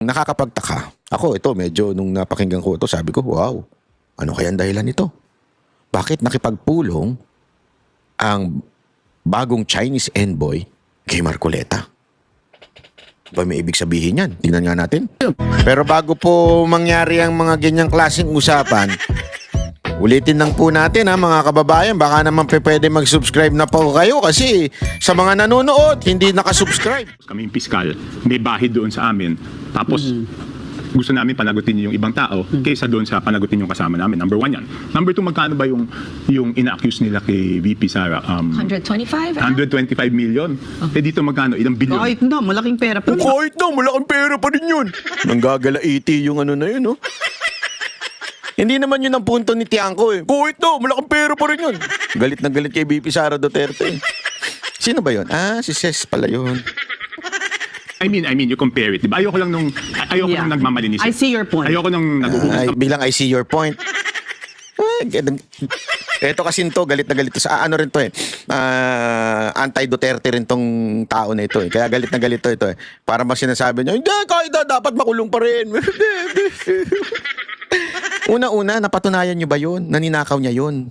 Nakakapagtaka. Ako, ito, medyo nung napakinggan ko ito, sabi ko, wow, ano kaya ang dahilan nito? Bakit nakipagpulong ang bagong Chinese envoy kay Marcoleta? Ba may ibig sabihin yan? Tingnan nga natin. Pero bago po mangyari ang mga ganyang klaseng usapan, ulitin lang po natin ha mga kababayan, baka naman pwede mag-subscribe na po kayo kasi sa mga nanonood, hindi nakasubscribe. Kaming piskal, may bahid doon sa amin. Tapos, gusto namin panagutin yung ibang tao kaysa doon sa panagutin yung kasama namin. Number one yan. Number two, magkano ba yung ina-accuse nila kay VP Sara? 125? 125 million. Eh dito magkano? Ilang bilyon? Kahit na, malaking pera pa. Kahit na, malaking pera pa rin yun. Nanggagalaiti yung ano na yun, no? Hindi naman yun ang punto ni Tiangco eh. Kahit na, malaking pera pa rin yun. Galit na galit kay VP Sara Duterte. Sino ba yun? Ah, si Ses pala yun. I mean, you compare it. Diba? Ayoko lang nung nagmamalinis. I see your point. Ayoko nung nag-uubos. Bilang I see your point. Ito kasi to, galit na galit to sa ano rin to eh. Anti-Duterte rin tong tao na ito eh. Kaya galit na galit to ito eh. Para mas sinasabi niya, hindi, kahit dapat makulong pa rin. Una-una, napatunayan nyo ba yun? Naninakaw niya yun.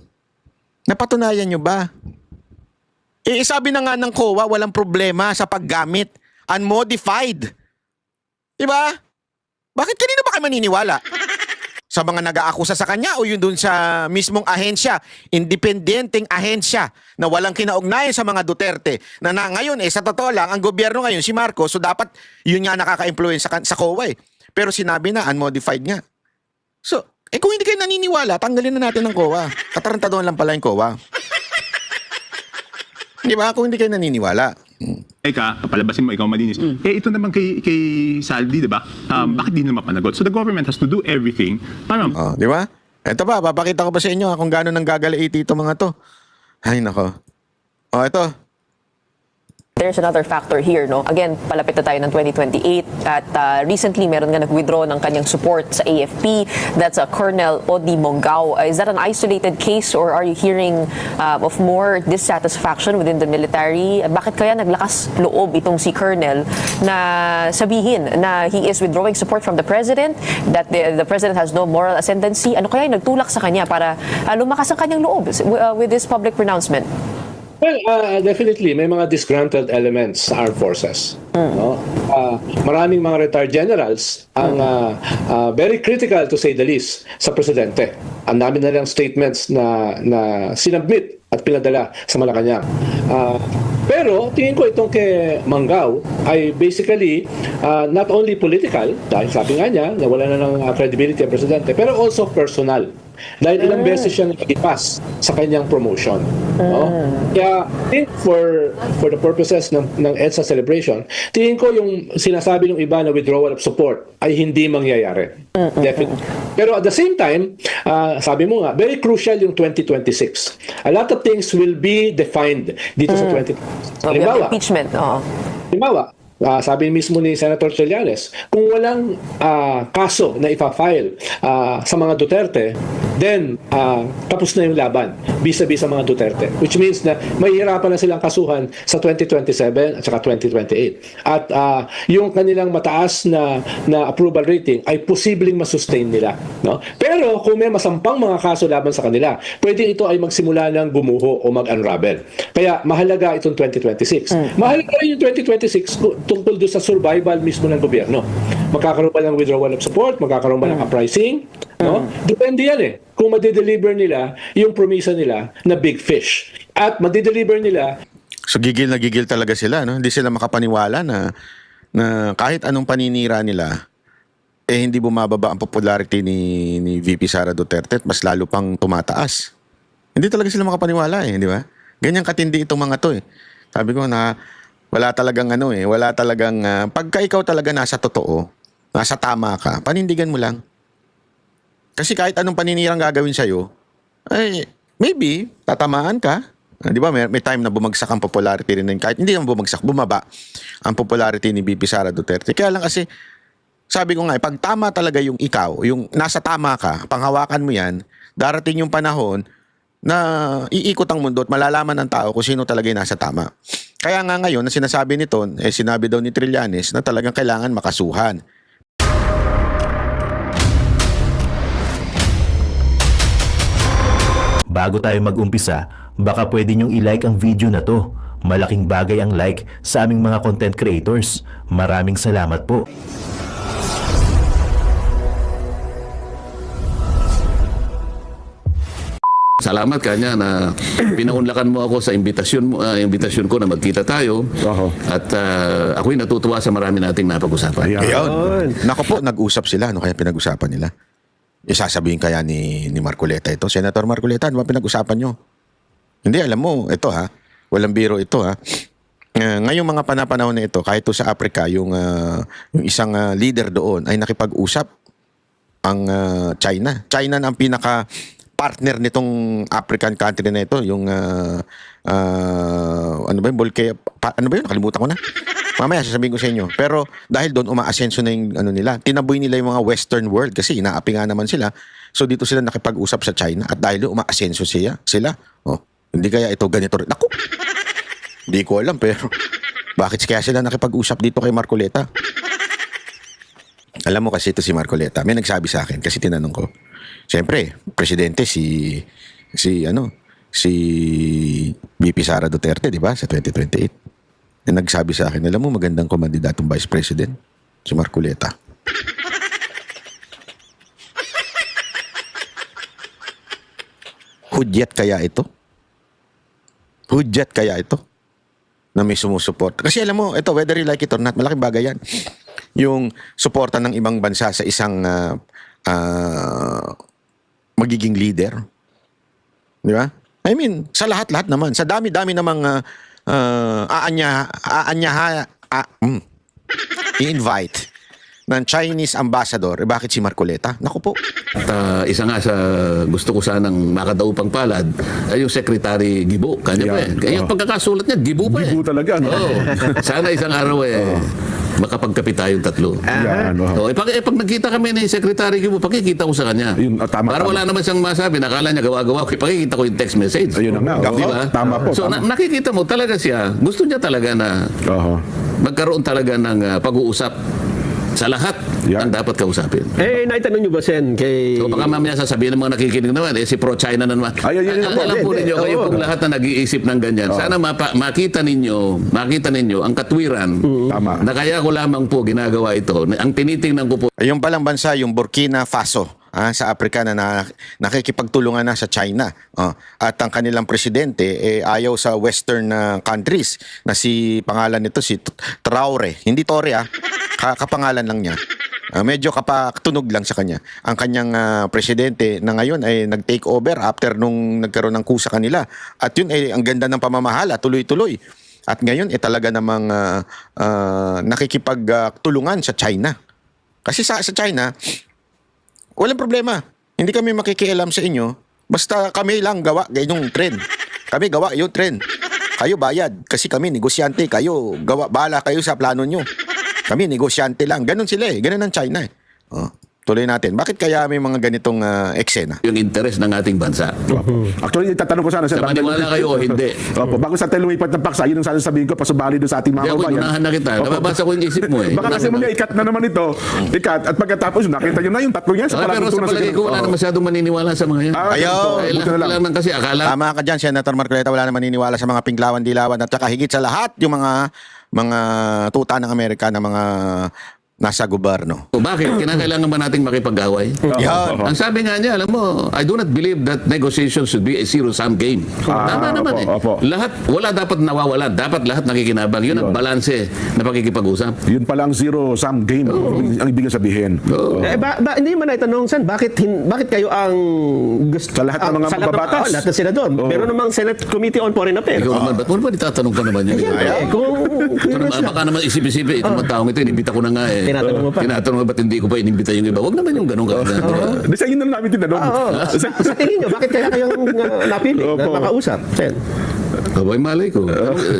Napatunayan nyo ba? Eh, sabi na nga ng COA, walang problema sa paggamit. Unmodified. Diba? Bakit kanina ba kayo maniniwala? Sa mga nag-aakusa sa kanya o yun dun sa mismong ahensya, independenteng ahensya na walang kinaugnayan sa mga Duterte na ngayon sa totoo lang, ang gobyerno ngayon si Marcos, so dapat yun nga nakaka-influence sa COA eh. Pero sinabi na, unmodified nga. So, kung hindi kayo naniniwala, tanggalin na natin ng COA. Katarantaduhan lang pala yung COA. Di ba? Kung hindi kayo naniniwala. Eka, palabasin mo, ikaw malinis. Eh, ito naman kay Saldi, di ba? Bakit di naman mapanagot? So the government has to do everything para... Oh, di ba? Ito pa, papakita ko ba sa inyo kung gaano nang gagalaiti itong mga to. Ay, nako. Oh, ito. There's another factor here, no? Again, palapit na tayo ng 2028 at recently meron nga nag-withdraw ng kanyang support sa AFP. That's Colonel Odi Mongao. Is that an isolated case or are you hearing of more dissatisfaction within the military? Bakit kaya naglakas loob itong si Colonel na sabihin na he is withdrawing support from the President, that the President has no moral ascendancy? Ano kaya nagtulak sa kanya para lumakas ang kanyang loob with this public pronouncement? Well, definitely may mga disgruntled elements sa armed forces. No? Maraming mga retired generals ang very critical to say the least sa presidente. Ang dami na lang statements na sinubmit at pinadala sa Malacanang. Pero tingin ko itong kay Mangao ay basically not only political, dahil sabi nga niya na wala na ng credibility ang presidente, pero also personal. Dahil ilang beses siyang ipas sa kanyang promotion. No? Kaya, I think for the purposes ng EDSA celebration, tingin ko yung sinasabi ng iba na withdrawal of support ay hindi mangyayari. Definitely. Pero at the same time, sabi mo nga, very crucial yung 2026. A lot of things will be defined dito sa 2026. Halimbawa, Impeachment, Halimbawa, sabi mismo ni Senator Trillanes, kung walang kaso na ipa-file sa mga Duterte, then tapos na yung laban vis-a-vis sa mga Duterte. Which means na mahihirapan na silang kasuhan sa 2027 at saka 2028. At yung kanilang mataas na approval rating ay posibleng masustain nila. No? Pero kung may masampang mga kaso laban sa kanila, pwede ito ay magsimula ng gumuho o mag-unravel. Kaya mahalaga itong 2026. Mahalaga rin yung 2026 tungkol doon sa survival mismo ng gobyerno. Magkakaroon ba ng withdrawal of support? Magkakaroon ba ng uprising? No? Depende yan eh. Kung madideliver nila yung promisa nila na big fish. At madideliver nila... So gigil na gigil talaga sila, no? Hindi sila makapaniwala na kahit anong paninira nila, hindi bumababa ang popularity ni VP Sara Duterte at mas lalo pang tumataas. Hindi talaga sila makapaniwala di ba? Ganyan katindi itong mga to eh. Sabi ko na wala talagang wala talagang pagka ikaw talaga nasa totoo, nasa tama ka, panindigan mo lang. Kasi kahit anong paninirang gagawin sa'yo, ay maybe tatamaan ka. Di ba? May time na bumagsak ang popularity rin. Kahit hindi naman bumagsak, bumaba ang popularity ni VP Sara Duterte. Kaya lang kasi, sabi ko nga, pag tama talaga yung ikaw, yung nasa tama ka, panghawakan mo yan, darating yung panahon na iikot ang mundo at malalaman ng tao kung sino talaga yung nasa tama. Kaya nga ngayon, na sinasabi nito, sinabi daw ni Trillanes na talagang kailangan makasuhan. Bago tayo mag-umpisa, baka pwede nyong i-like ang video na to. Malaking bagay ang like sa aming mga content creators. Maraming salamat po. Salamat kanya na pinaunlakan mo ako sa imbitasyon ko na magkita tayo. At ako'y natutuwa sa marami nating napag-usapan. Ayun. Nako po, nag-usap sila. Ano kaya pinag-usapan nila? Isasabihin kaya ni Marcoleta ito. Senator Marcoleta, ano ba pinag-usapan nyo? Hindi, alam mo, ito ha. Walang biro ito ha. Ngayong mga panahon na ito, kahit to sa Africa, yung isang leader doon ay nakipag-usap ang China. China na ang pinaka partner nitong African country na ito, yung ano ba yung ano ba yun? Nakalimutan ko na. Mamaya sasabihin ko sa inyo. Pero dahil doon umaasenso na yung ano nila, tinaboy nila yung mga western world kasi inaapi nga naman sila. So dito sila nakipag-usap sa China at dahil doon umaasenso sila. Oh, hindi kaya ito ganito rin. Naku! Hindi ko alam pero bakit kaya sila nakipag-usap dito kay Marcoleta? Alam mo kasi ito si Marcoleta. May nagsabi sa akin kasi tinanong ko. Siyempre, presidente si VP Sara Duterte, di ba? Sa 2028. Nagsabi sa akin, alam mo magandang kumandidatong vice president si Marcoleta. Hudyat kaya ito? Hudyat kaya ito? Na may sumusuport. Kasi alam mo, ito, whether you like it or not, malaking bagay yan. Yung suporta ng ibang bansa sa isang magiging leader. Di ba? I mean, sa lahat-lahat naman. Sa dami-dami namang i-invite ng Chinese ambassador. Bakit si Marcoleta? Naku po. At isa nga sa gusto ko sanang makadaupang palad ay yung Secretary Gibo. Kanya pa eh. Kaya yung pagkakasulat niya, Gibo pa eh. Gibo talaga, no? Oo. Sana isang araw makapagkape tayong tatlo. Yan, Pag nagkita kami ni Secretary Gibo, pakikita ko sa kanya. Yun, tama, Para wala naman siyang masabi. Nakala niya gawa-gawa ko. Pakikita ko yung text message. Ayun na nga. Di ba? Tama po. So tama. nakikita mo talaga siya. Gusto niya talaga na magkaroon talaga ng pag-uusap sa lahat ang dapat kausapin. Naitanong niyo ba, Sen, kay... So baka mamaya sasabihin ng mga nakikinig naman, si pro-China na naman. Alam po ninyo, kayo pong lahat na nag-iisip ng ganyan. Sana makita ninyo ang katwiran na kaya ko lamang po ginagawa ito. Ang tinitingnan ko po. Yung palang bansa, yung Burkina Faso, sa Africa na nakikipagtulungan na sa China. At ang kanilang presidente ayaw sa western countries na si pangalan nito si Traore. Hindi Tore kapangalan lang niya. Medyo kapatunog lang sa kanya. Ang kanyang presidente na ngayon ay nag-take over after nung nagkaroon ng coup sa kanila. At yun ay ang ganda ng pamamahala, tuloy-tuloy. At ngayon talaga namang nakikipagtulungan sa China. Kasi sa China, walang problema. Hindi kami makikialam sa inyo. Basta kami lang gawa yung trend. Kami gawa yung trend. Kayo bayad. Kasi kami negosyante. Kayo gawa. Bahala kayo sa plano nyo. Kami negosyante lang. Ganon sila eh. Ganon ang China eh. Tuloy natin. Bakit kaya may mga ganitong eksena? Yung interes ng ating bansa. Actually, itatanong ko sana Sa maniwala kayo o hindi. Bago sa tayo lumipat ng paksa, yun ang sana sabihin ko, pasubali doon sa ating mga Hindi ako, kabayan. unahan na kita. Nababasa ko yung isip mo eh. Baka kasi muna ikat na naman ito. Ikat. At pagkatapos, nakita nyo na yung tatlo yan. Pero sa palagay ko, wala na masyadong maniniwala sa mga yan. Ayaw. Lang kasi akala. Tama ka dyan, Senator Marcoleta. Wala na maniniwala sa mga pinglawan-dilawan. At saka higit sa lahat, yung mga tuta ng Amerika na mga nasa gobyerno. Bakit? Kinakailangan ba nating makipag-away? Yan. Ang sabi nga niya, alam mo, I do not believe that negotiations should be a zero-sum game. Tama naman eh. Lahat, wala dapat nawawalan. Dapat lahat nakikinabang. Yun ang balanse na pakikipag-usap. Yun palang zero-sum game ang ibig sabihin. Hindi man naitanong, Sen, bakit kayo ang gusto... Sa lahat ng mga mababatas. Lahat ng senador. Pero namang Senate Committee on Foreign Affairs. Ikaw naman, ba't mo naman itatanong ka naman yan? Baka naman isip-isipin, itong taong ito, inibita ko na nga eh. Tinatanong mo pa. Tinatanong mo ba't hindi ko pa inimbita yung iba? Huwag naman yung ganun ka. Di sa inyo na namin tinanong. Sa tingin nyo, bakit kaya kayong napili na makausap, Sen? Abay, malay ko.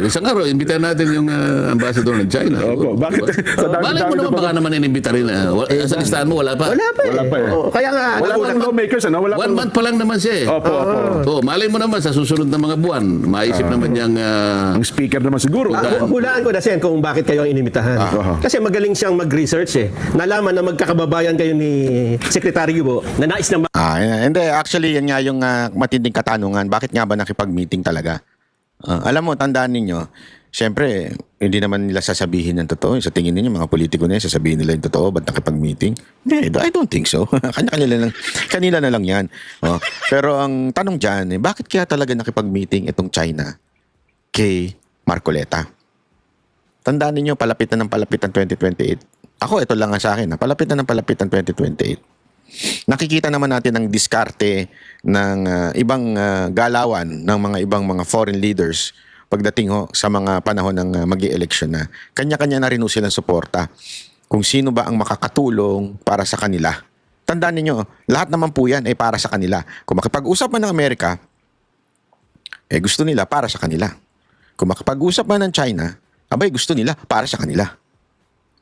Isang araw, imbitahan natin yung ambassador ng China. Opo, bakit? Sa Malay mo dami-dami naman, na baka naman inimbita rin. Sa listahan mo, wala pa. Wala pa eh. Wala pa eh. Oo, kaya nga, Wala pang lawmakers, ano? Wala 1 pang... month pa lang naman siya eh. Opo, opo. Malay mo naman, sa susunod na mga buwan, maisip naman niyang... Ang speaker naman siguro. hulaan ko na Sen kung bakit kayo ang inimitahan. Kasi magaling siyang mag-research eh. Nalaman na magkakababayan kayo ni Secretary Yubo na nais na Hindi, actually, yan nga yung matinding katanungan. Bakit nga ba nakipag-meeting talaga? Alam mo, tandaan ninyo, siyempre, hindi naman nila sasabihin ng totoo. Sa tingin ninyo, mga politiko na yan, sasabihin nila yung totoo, ba't nakipag-meeting? Hindi, I don't think so. Kanila na lang yan. Pero ang tanong dyan, bakit kaya talaga nakipag-meeting itong China kay Marcoleta? Tandaan ninyo, palapit na ng palapit ang 2028. Ako, ito lang nga sa akin, palapit na ng palapit ang 2028. Nakikita naman natin ang diskarte ng ibang galawan ng mga ibang mga foreign leaders pagdating sa mga panahon ng mag-i-election na. Kanya-kanya na rin silang suporta kung sino ba ang makakatulong para sa kanila. Tandaan niyo, lahat naman po yan ay para sa kanila. Kung makipag-usap man ng Amerika, gusto nila para sa kanila. Kung makipag-usap man ng China, abay gusto nila para sa kanila.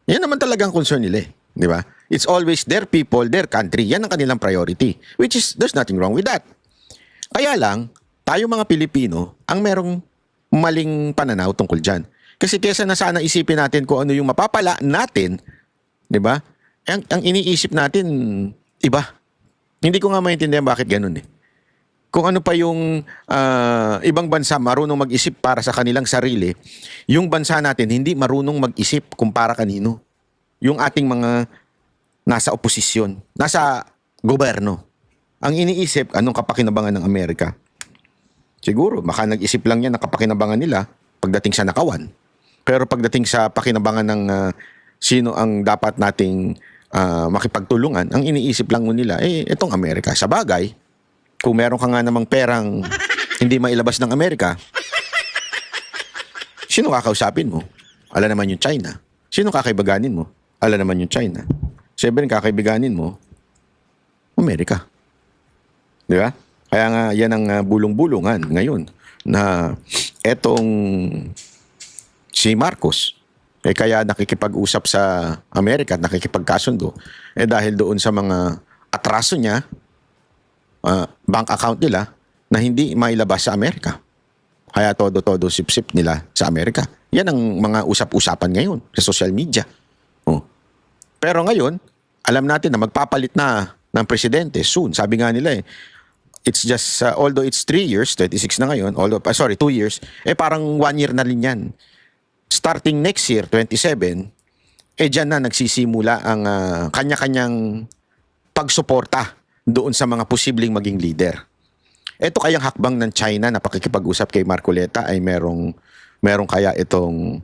Yan naman talagang concern nila eh. Di ba? It's always their people, their country. Yan ang kanilang priority. Which is, there's nothing wrong with that. Kaya lang, tayo mga Pilipino, ang merong maling pananaw tungkol dyan. Kasi kesa na sana isipin natin kung ano yung mapapala natin, di ba? Ang iniisip natin, iba. Hindi ko nga maintindihan bakit ganun eh. Kung ano pa yung ibang bansa marunong mag-isip para sa kanilang sarili, yung bansa natin hindi marunong mag-isip kung para kanino. Yung ating mga nasa oposisyon, nasa gobyerno. Ang iniisip, anong kapakinabangan ng Amerika? Siguro, baka nag-isip lang yan na kapakinabangan nila pagdating sa nakawan. Pero pagdating sa pakinabangan ng sino ang dapat nating makipagtulungan, ang iniisip lang nila, itong Amerika. Sa bagay, kung meron ka nga namang perang hindi mailabas ng Amerika, sino kakausapin mo? Ala naman yung China. Sino kakaibiganin mo? Ala naman yung China. Siyempre, kakaibiganin mo, Amerika. Di ba? Kaya nga, yan ang bulong-bulungan ngayon na etong si Marcos, kaya nakikipag-usap sa Amerika at nakikipagkasundo, dahil doon sa mga atraso niya, bank account nila, na hindi mailabas sa Amerika. Kaya todo-todo sip-sip nila sa Amerika. Yan ang mga usap-usapan ngayon sa social media. Pero ngayon, alam natin na magpapalit na ng presidente soon. Sabi nga nila it's just, although it's 3 years, 26 na ngayon, 2 years, parang 1 year na rin yan. Starting next year, 27, dyan na nagsisimula ang kanya-kanyang pagsuporta doon sa mga posibleng maging leader. Ito kayang hakbang ng China na pakikipag-usap kay Marcoleta ay merong kaya itong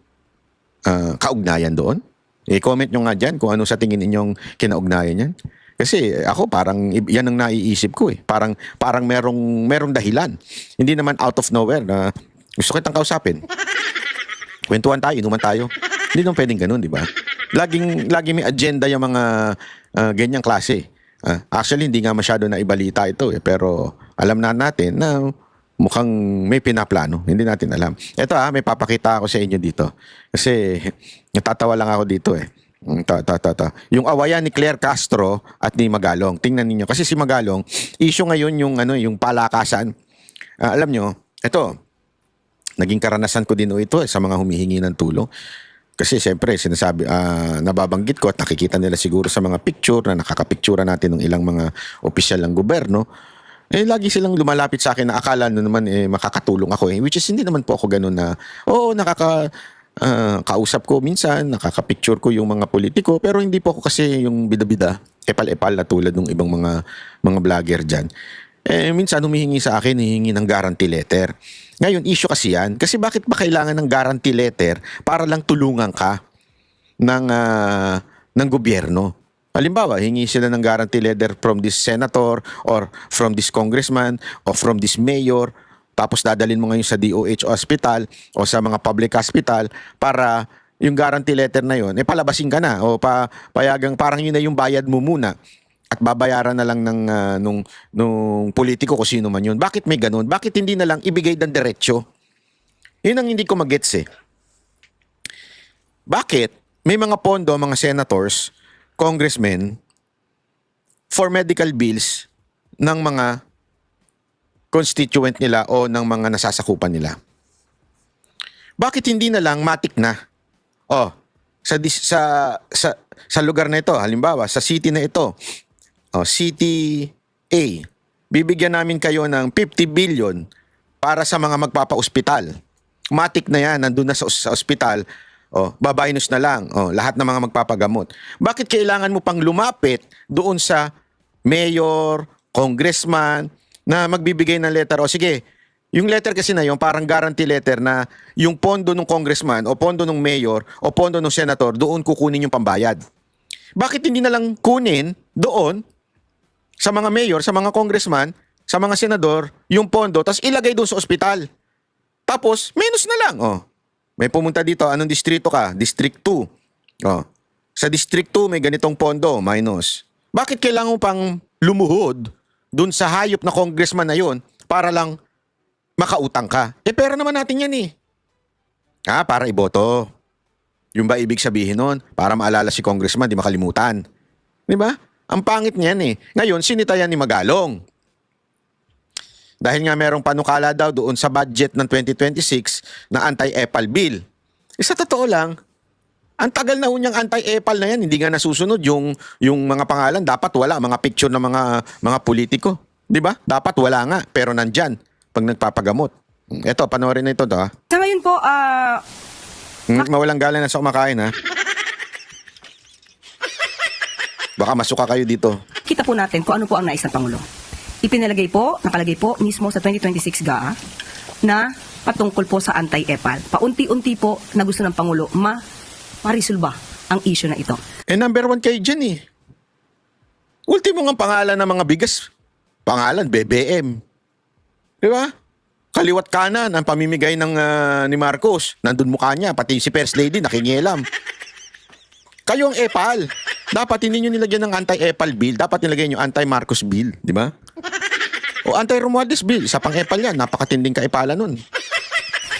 kaugnayan doon? I-comment nyo nga dyan kung ano sa tingin ninyong kinaugnayan yan. Kasi ako parang yan ang naiisip ko eh. Parang merong dahilan. Hindi naman out of nowhere na gusto kitang kausapin. Kwentuhan tayo, inuman tayo. Hindi naman pwedeng ganun, di ba? Laging may agenda yung mga ganyang klase. Actually, hindi nga masyado na ibalita ito eh. Pero alam na natin na mukhang may pinaplano. Hindi natin alam. Ito may papakita ako sa inyo dito. Kasi natatawa lang ako dito eh. Yung awayan ni Claire Castro at ni Magalong. Tingnan niyo kasi si Magalong, issue ngayon yung palakasan. Alam nyo, ito, naging karanasan ko din ito sa mga humihingi ng tulong. Kasi siyempre, sinasabi, nababanggit ko at nakikita nila siguro sa mga picture na nakakapictura natin ng ilang mga opisyal ng gobyerno. Lagi silang lumalapit sa akin na akala naman makakatulong ako. Which is hindi naman po ako ganun na, kausap ko minsan, nakakapicture ko yung mga politiko, pero hindi po ako kasi yung bida-bida, epal-epal na tulad ng ibang mga vlogger dyan. Minsan humihingi sa akin, hihingi ng guarantee letter. Ngayon, issue kasi yan. Kasi bakit ba kailangan ng guarantee letter para lang tulungan ka ng gobyerno? Halimbawa, hingi sila ng guarantee letter from this senator or from this congressman or from this mayor. Tapos dadalhin mo ngayon sa DOH hospital o sa mga public hospital para yung guarantee letter na yun, palabasin ka na o payagang parang yun na yung bayad mo muna at babayaran na lang nung politiko kung sino man yun. Bakit may ganun? Bakit hindi na lang ibigay ng diretsyo Yun ang hindi ko magets eh. Bakit may mga pondo, mga senators, congressmen, for medical bills ng mga constituent nila o ng mga nasasakupan nila? Bakit hindi na lang matik na? Oh, sa lugar na ito, halimbawa, sa city na ito, City A, bibigyan namin kayo ng 50 billion para sa mga magpapa-ospital. Matik na yan, nandun na sa ospital, babaynos na lang, lahat ng mga magpapagamot. Bakit kailangan mo pang lumapit doon sa mayor, congressman, na magbibigay ng letter? O sige, yung letter kasi na yun, parang guarantee letter na yung pondo ng congressman o pondo ng mayor o pondo ng senator, doon kukunin yung pambayad. Bakit hindi na lang kunin doon sa mga mayor, sa mga congressman, sa mga senador, yung pondo, tapos ilagay doon sa ospital? Tapos, minus na lang. May pumunta dito, anong distrito ka? District 2. Sa District 2, may ganitong pondo, minus. Bakit kailangan mo pang lumuhod doon sa hayop na congressman na yun para lang makautang ka? Pera naman natin yan eh. Para iboto. Yung ba ibig sabihin nun? Para maalala si congressman, di makalimutan. Di ba? Ang pangit niyan eh. Ngayon, sinitayan ni Magalong. Dahil nga merong panukala daw doon sa budget ng 2026 na anti-EPAL bill. Sa totoo lang, ang tagal na unyang anti-EPAL na yan, hindi nga nasusunod yung mga pangalan. Dapat wala, mga picture ng mga politiko. Di ba? Dapat wala nga, pero nandyan pag nagpapagamot. Eto, panoorin na ito. Sa ngayon po, mawalang galang na sa kumakain, ha? Baka masuka kayo dito. kita po natin kung ano po ang nais ng Pangulo. Nakalagay po mismo sa 2026 GAA na patungkol po sa anti-EPAL. Paunti-unti po na gusto ng Pangulo ma-resolba ang issue na ito. Number 1 kayo dyan eh. Ultimo nga pangalan ng mga bigas. Pangalan, BBM. Di ba? Kaliwat kanan ang pamimigay ni Marcos. Nandun mukha niya, pati si First Lady nakingielam. Kayo ang EPAL. Dapat hindi nyo nilagyan ng anti-EPAL bill. Dapat nilagyan nyo anti-Marcos bill. Di ba? O anti-Romualdez bill. Isa pang EPAL yan. Napakatinding kaepala nun.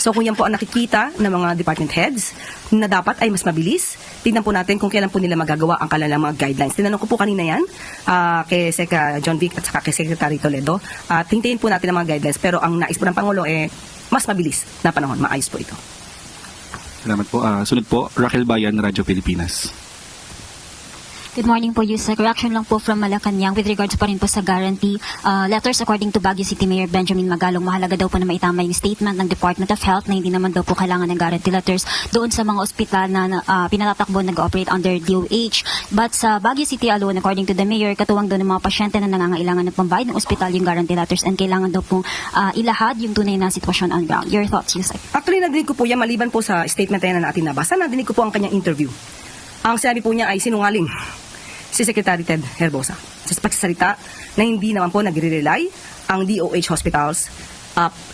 So kung yan po ang nakikita ng mga department heads na dapat ay mas mabilis, tignan po natin kung kailan po nila magagawa ang kanilang mga guidelines. Tinanong ko po kanina yan kay Sec. John Vic at saka kay Secretary Toledo. Hintayin po natin ang mga guidelines. Pero ang nais po ng Pangulo mas mabilis na panahon. Maayos po ito. Salamat po. Sunod po, Raquel Bayan, Radyo Pilipinas. Good morning po, Yusek. Reaction lang po from Malacanang with regards pa rin po sa guarantee letters according to Baguio City Mayor Benjamin Magalong. Mahalaga daw po na maitama yung statement ng Department of Health na hindi naman daw po kailangan ng guarantee letters doon sa mga ospital na pinatatakbo nag-operate under DOH. But sa Baguio City alone, according to the Mayor, katuwang doon ng mga pasyente na nangangailangan ng pambayad ng ospital yung guarantee letters and kailangan daw pong ilahad yung tunay na sitwasyon on ground. Your thoughts, Yusek? Actually, nadinig ko po yan maliban po sa statement na natin nabasa. Nadinig ko po ang kanyang interview. Ang sinabi po niya ay sinungaling si Secretary Ted Herbosa sa pagsasalita na hindi naman po nagre-rely ang DOH hospitals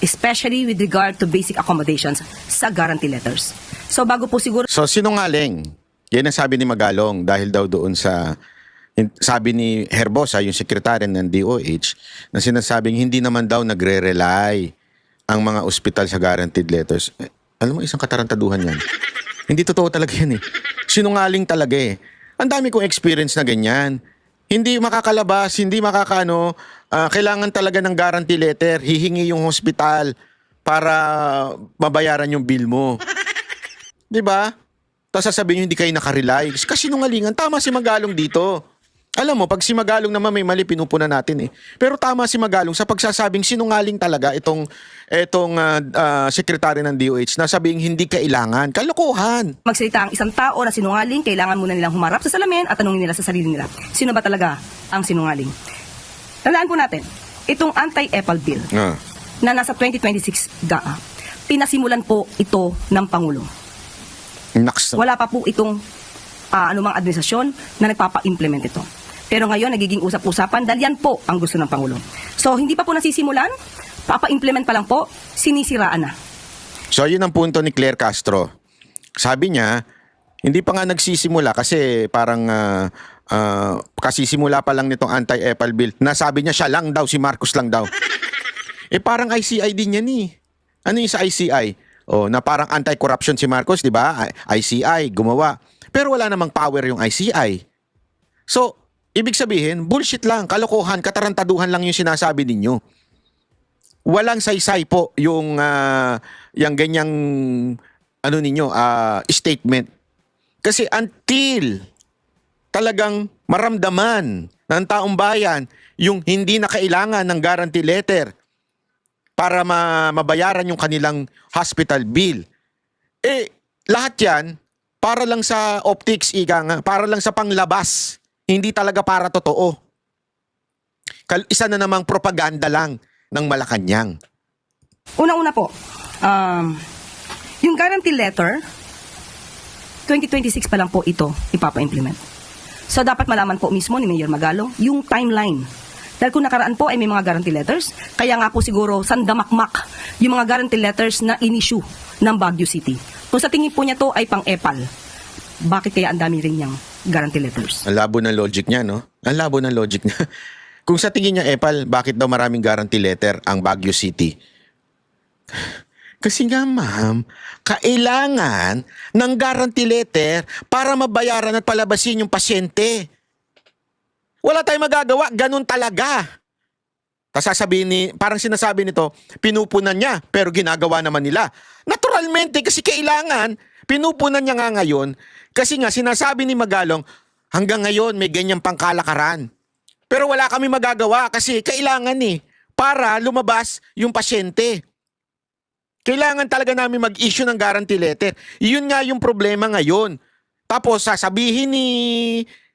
especially with regard to basic accommodations sa guarantee letters. So bago po siguro... So sinungaling. Yan ang sabi ni Magalong dahil daw doon sa... Sabi ni Herbosa, yung sekretary ng DOH, na sinasabing hindi naman daw nagre-rely ang mga ospital sa guaranteed letters. Alam mo, isang katarantaduhan yan. Hindi totoo talaga yan eh. Sinungaling talaga eh. Ang dami kong experience na ganyan. Hindi makakalabas, hindi makakano, kailangan talaga ng guarantee letter, hihingi yung hospital para mabayaran yung bill mo. 'Di ba? Tapos sasabihin nyo hindi kayo nakarely. Kasi nungalingan, tama si Magalong dito. Alam mo, pag si Magalong naman may mali, pinupuna natin eh. Pero tama si Magalong sa pagsasabing sinungaling talaga itong sekretary ng DOH na sabing hindi kailangan. Kalokohan. Magsalita ang isang tao na sinungaling, kailangan muna nilang humarap sa salamin at tanungin nila sa sarili nila. Sino ba talaga ang sinungaling? Tandaan po natin, itong anti-EPAL bill na nasa 2026 GAA, pinasimulan po ito ng Pangulo. Wala pa po itong anumang administrasyon na nagpapa-implement ito. Pero ngayon, nagiging usap-usapan dahil yan po ang gusto ng Pangulo. So, hindi pa po nasisimulan, papa-implement pa lang po, sinisiraan na. So, yun ang punto ni Claire Castro. Sabi niya, hindi pa nga nagsisimula kasi parang kasisimula pa lang nitong anti-EPAL bill. Nasabi niya siya lang daw, si Marcos lang daw. Parang ICI din yan eh. Ano yung sa ICI? na parang anti-corruption si Marcos, di ba? ICI, gumawa. Pero wala namang power yung ICI. So, ibig sabihin, bullshit lang, kalokohan, katarantaduhan lang yung sinasabi ninyo. Walang saysay po yung ganyang statement. Kasi until talagang maramdaman ng taong bayan yung hindi na kailangan ng guarantee letter para mabayaran yung kanilang hospital bill. Lahat yan, para lang sa optics, para lang sa panglabas. Hindi talaga para totoo. Isa na namang propaganda lang ng Malacanang. Una-una po, yung guarantee letter, 2026 pa lang po ito ipapa-implement. So dapat malaman po mismo ni Mayor Magalong yung timeline. Dahil kung nakaraan po ay may mga guarantee letters, kaya nga po siguro sandamakmak yung mga guarantee letters na in-issue ng Baguio City. Kung sa tingin po niya to ay pang-epal, bakit kaya ang dami rin niyang guarantee letters? Ang labo ng logic niya, no? Ang labo ng logic niya. Kung sa tingin niya epal, bakit daw maraming guarantee letter ang Baguio City? Kasi nga ma'am, kailangan ng guarantee letter para mabayaran at palabasin yung pasyente. Wala tayong magagawa, ganun talaga. Tapos sasabihin parang sinasabi nito, pinupunan niya, pero ginagawa naman nila. Naturalmente, kasi kailangan, pinupunan niya nga ngayon, kasi nga sinasabi ni Magalong, hanggang ngayon may ganyang pangkalakaran. Pero wala kami magagawa kasi kailangan para lumabas yung pasyente. Kailangan talaga namin mag-issue ng guarantee letter. Yun nga yung problema ngayon. Tapos sasabihin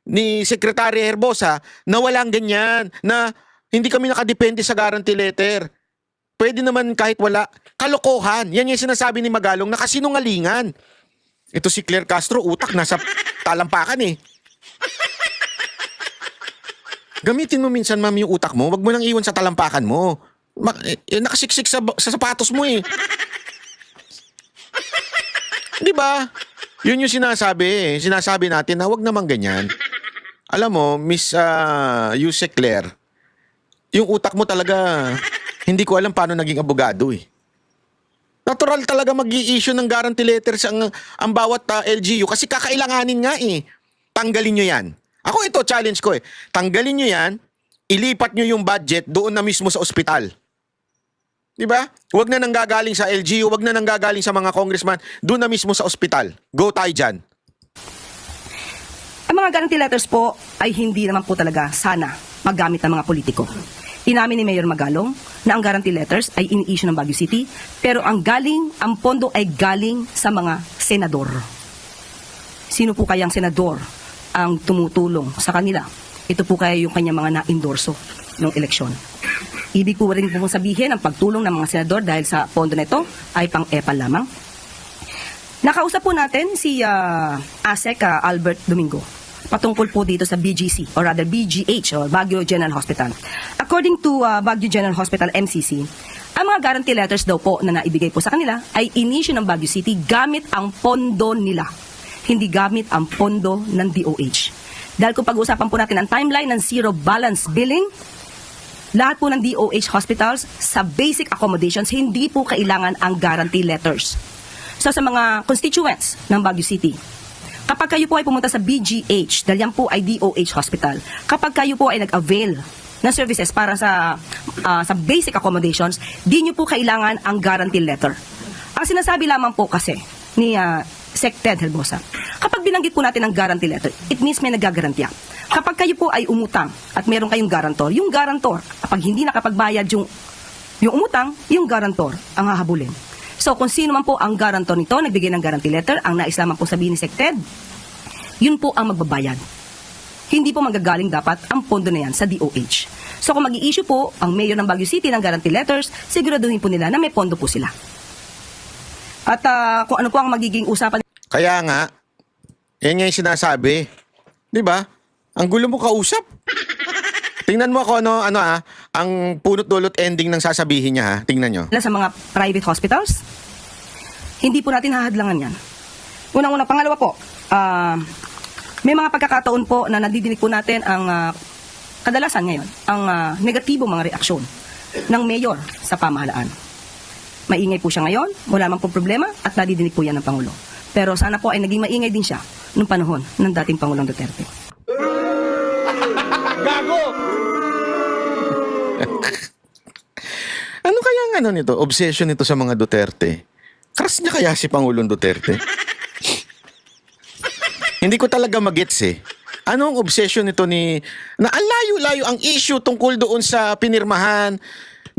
ni Secretary Herbosa na walang ganyan, na hindi kami nakadepende sa guarantee letter. Pwede naman kahit wala. Kalokohan. Yan yung sinasabi ni Magalong na kasinungalingan. Ito si Claire Castro, utak nasa talampakan Gamitin mo minsan, ma'am, yung utak mo. Wag mo nang iwan sa talampakan mo. Nakasiksik sa sapatos mo Di ba? Yun yung sinasabi. Sinasabi natin na wag naman ganyan. Alam mo, Miss Yusek Claire, yung utak mo talaga, hindi ko alam paano naging abogado Natural talaga mag-i-issue ng guarantee letters ang bawat LGU kasi kakailanganin nga Tanggalin nyo yan. Ako ito, challenge ko Tanggalin nyo yan, ilipat nyo yung budget doon na mismo sa ospital. Diba? Huwag na nanggagaling sa LGU, huwag na nanggagaling sa mga congressman, doon na mismo sa ospital. Go tayo dyan. Ang mga guarantee letters po ay hindi naman po talaga sana maggamit ng mga politiko. Inamin ni Mayor Magalong na ang guarantee letters ay ini-issue ng Baguio City, pero ang pondo ay galing sa mga senador. Sino po kayang senador ang tumutulong sa kanila? Ito po kaya yung kanyang mga na-endorso ng eleksyon. Ibig po rin po sabihin ang pagtulong ng mga senador dahil sa pondo na ito ay pang-epal lamang. Nakausap po natin si ASEC Albert Domingo patungkol po dito sa BGC or rather BGH or Baguio General Hospital. According to Baguio General Hospital MCC, ang mga guarantee letters daw po na naibigay po sa kanila ay in-issue ng Baguio City gamit ang pondo nila, hindi gamit ang pondo ng DOH. Dahil kung pag-uusapan po natin ang timeline ng zero balance billing, lahat po ng DOH hospitals sa basic accommodations, hindi po kailangan ang guarantee letters. So sa mga constituents ng Baguio City, kapag kayo po ay pumunta sa BGH, dahil yan po ay DOH hospital, kapag kayo po ay nag-avail ng services para sa basic accommodations, di nyo po kailangan ang guarantee letter. Ang sinasabi lamang po kasi ni Sec. Ted Herbosa, kapag binanggit po natin ang guarantee letter, it means may nagagarantiya. Kapag kayo po ay umutang at meron kayong garantor, yung garantor, kapag hindi nakapagbayad yung umutang, yung garantor ang hahabulin. So kung sino man po ang garantor nito, nagbigay ng guarantee letter, ang nais lamang po sabihin ni Sec. Ted, yun po ang magbabayad. Hindi po magagaling dapat ang pondo na yan sa DOH. So kung mag-i-issue po ang mayor ng Baguio City ng guarantee letters, siguraduhin po nila na may pondo po sila. At kung ano po ang magiging usapan. Kaya nga, yan nga yung sinasabi. Di ba? Ang gulo mo kausap. Tingnan mo ako ang punot-dulot ending ng sasabihin niya Tingnan nyo. Sa mga private hospitals, hindi po natin hahadlangan yan. Unang-una, pangalawa po, may mga pagkakataon po na nadidinig po natin ang kadalasan ngayon, ang negatibong mga reaksyon ng mayor sa pamahalaan. Maingay po siya ngayon, wala man po problema at nadidinig po yan ng Pangulo. Pero sana po ay naging maingay din siya noong panahon ng dating Pangulong Duterte. Ano kaya ang ano nito? Obsession nito sa mga Duterte. Crush niya kaya si Pangulong Duterte? Hindi ko talaga magets eh. Ano ang obsession nito na ang layo-layo ang issue tungkol doon sa pinirmahan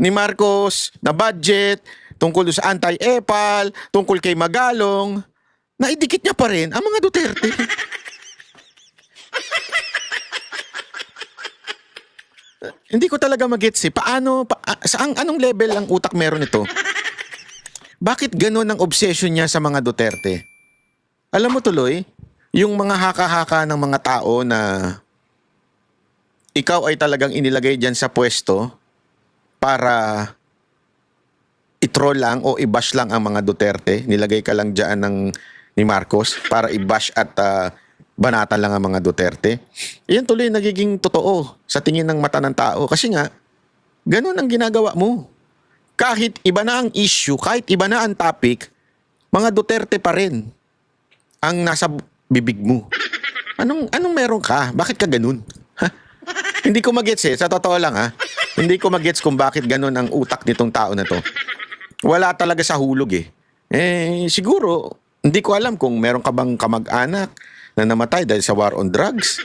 ni Marcos na budget, tungkol doon sa anti-EPAL, tungkol kay Magalong, naidikit niya pa rin ang mga Duterte. Hindi ko talaga magets eh. Anong level ang utak meron ito? Bakit ganun ang obsession niya sa mga Duterte? Alam mo tuloy, yung mga haka-haka ng mga tao na ikaw ay talagang inilagay dyan sa pwesto para i-troll lang o i-bash lang ang mga Duterte. Nilagay ka lang dyan ni Marcos para i-bash at banatan lang ang mga Duterte. Yan tuloy nagiging totoo sa tingin ng mata ng tao. Kasi nga, ganun ang ginagawa mo. Kahit iba na ang issue, kahit iba na ang topic, mga Duterte pa rin ang nasa bibig mo. Anong meron ka? Bakit ka ganun? Ha? Hindi ko magets eh. Sa totoo lang ha. Hindi ko magets kung bakit ganun ang utak nitong tao na to. Wala talaga sa hulog eh. Siguro, hindi ko alam kung meron ka bang kamag-anak na namatay dahil sa war on drugs.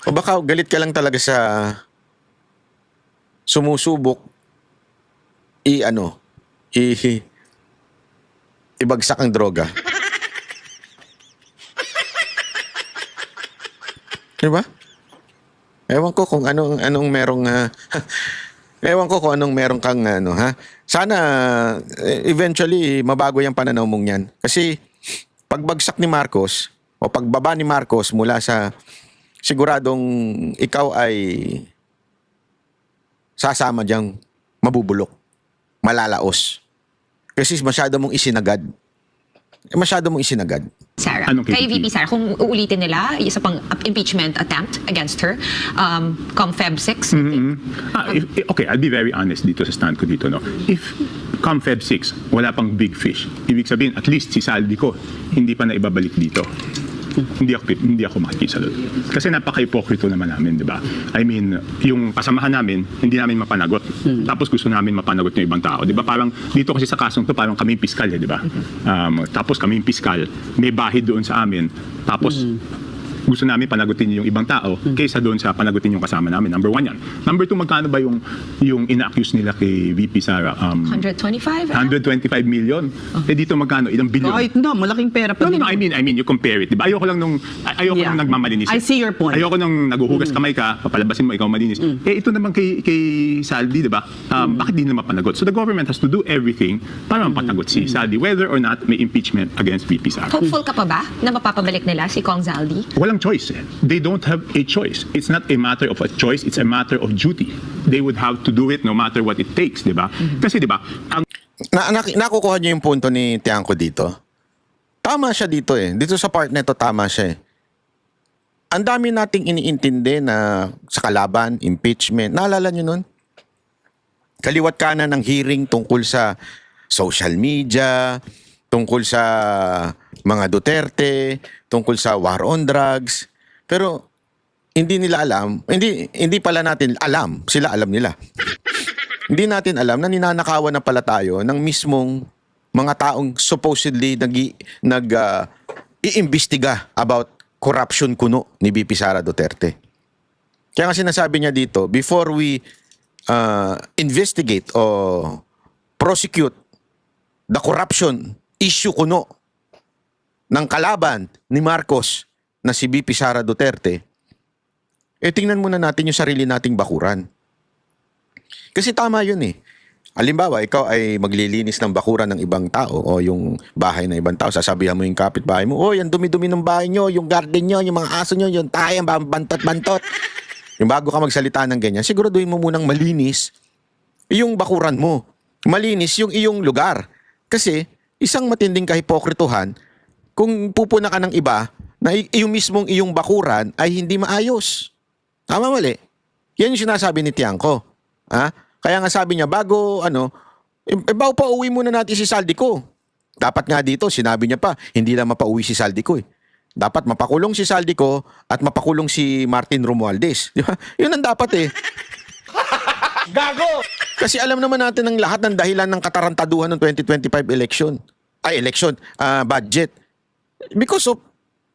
O baka galit ka lang talaga sa sumusubok ibagsak ang droga. Diba? Ewan ko kung anong merong ewan ko kung anong meron kang ha. Sana eventually mabago yung pananaw mong yan. Kasi pagbagsak ni Marcos o pagbaba ni Marcos mula sa siguradong ikaw ay sasama diyang mabubulok, malalaos. Kasi masyado mong isinagad. Masyado mong isinagad. Sara, kay VP Sara, kung uulitin nila isa pang impeachment attempt against her come Feb 6. Okay, I'll be very honest dito sa stand ko dito. No? If come Feb 6, wala pang big fish, ibig sabihin at least si Saldi ko hindi pa na ibabalik dito. Hindi ako makikisa doon. Kasi napaka-hipokrito naman namin, di ba? I mean, yung kasamahan namin, hindi namin mapanagot. Tapos gusto namin mapanagot yung ibang tao. Di ba? Parang dito kasi sa kasong to, parang kami piskal, di ba? Tapos kami piskal, may bahid doon sa amin. Tapos gusto namin panagutin yung ibang tao kaysa doon sa panagutin yung kasama namin. Number 1 yan. Number 2, magkano ba yung ina-accuse nila kay VP Sara? 125? 125 million. Dito magkano? Ilang billion? Kahit na, malaking pera pa din. No, I mean, you compare it. Diba? Ayoko lang nung nagmamalinis. I see your point. Ayoko nung naguhugas kamay ka, papalabasin mo, ikaw malinis. Ito naman kay Saldi, diba? Bakit di nila mapanagot? So the government has to do everything para mapanagot si Saldi, whether or not may impeachment against VP Sara. Hopeful ka pa ba na mapapabalik nila si Kong Zaldi? Walang choice. They don't have a choice. It's not a matter of a choice, it's a matter of duty. They would have to do it no matter what it takes, di ba? Kasi di ba, ang nakukuha niyo yung punto ni Tiangco dito. Tama siya dito eh. Dito sa part na ito, tama siya eh. Ang dami nating iniintindi na sa kalaban, impeachment. Naalala niyo nun? Kaliwat kanan ng hearing tungkol sa social media, tungkol sa mga Duterte, tungkol sa war on drugs. Pero hindi nila alam, hindi pala natin alam, sila alam nila. Hindi natin alam na ninanakawan na pala tayo ng mismong mga taong supposedly nag-iimbestiga about corruption kuno ni VP Sara Duterte. Kaya nga sinasabi niya dito, before we investigate o prosecute the corruption issue kuno ng kalaban ni Marcos na si VP Sara Duterte, tingnan muna natin yung sarili nating bakuran. Kasi tama yun eh. Halimbawa, ikaw ay maglilinis ng bakuran ng ibang tao o yung bahay ng ibang tao, sasabihan mo yung kapitbahay mo, oh, yan dumi-dumi ng bahay nyo, yung garden nyo, yung mga aso nyo, yung tayang bantot-bantot. Yung bago ka magsalita ng ganyan, siguraduhin mo munang malinis yung bakuran mo. Malinis yung iyong lugar. Kasi isang matinding kahipokrituhan kung pupuna ka ng iba na yung mismong iyong bakuran ay hindi maayos. Tama mali? Yan yung sinasabi ni Tiangco. Ha? Kaya nga sabi niya, bago pa uwi muna natin si Saldico. Dapat nga dito, sinabi niya pa, hindi lang mapauwi si Saldico eh. Dapat mapakulong si Saldico at mapakulong si Martin Romualdez. Di ba? Yun ang dapat eh. Gago! Kasi alam naman natin ang lahat ng dahilan ng katarantaduhan ng 2025 budget. Because of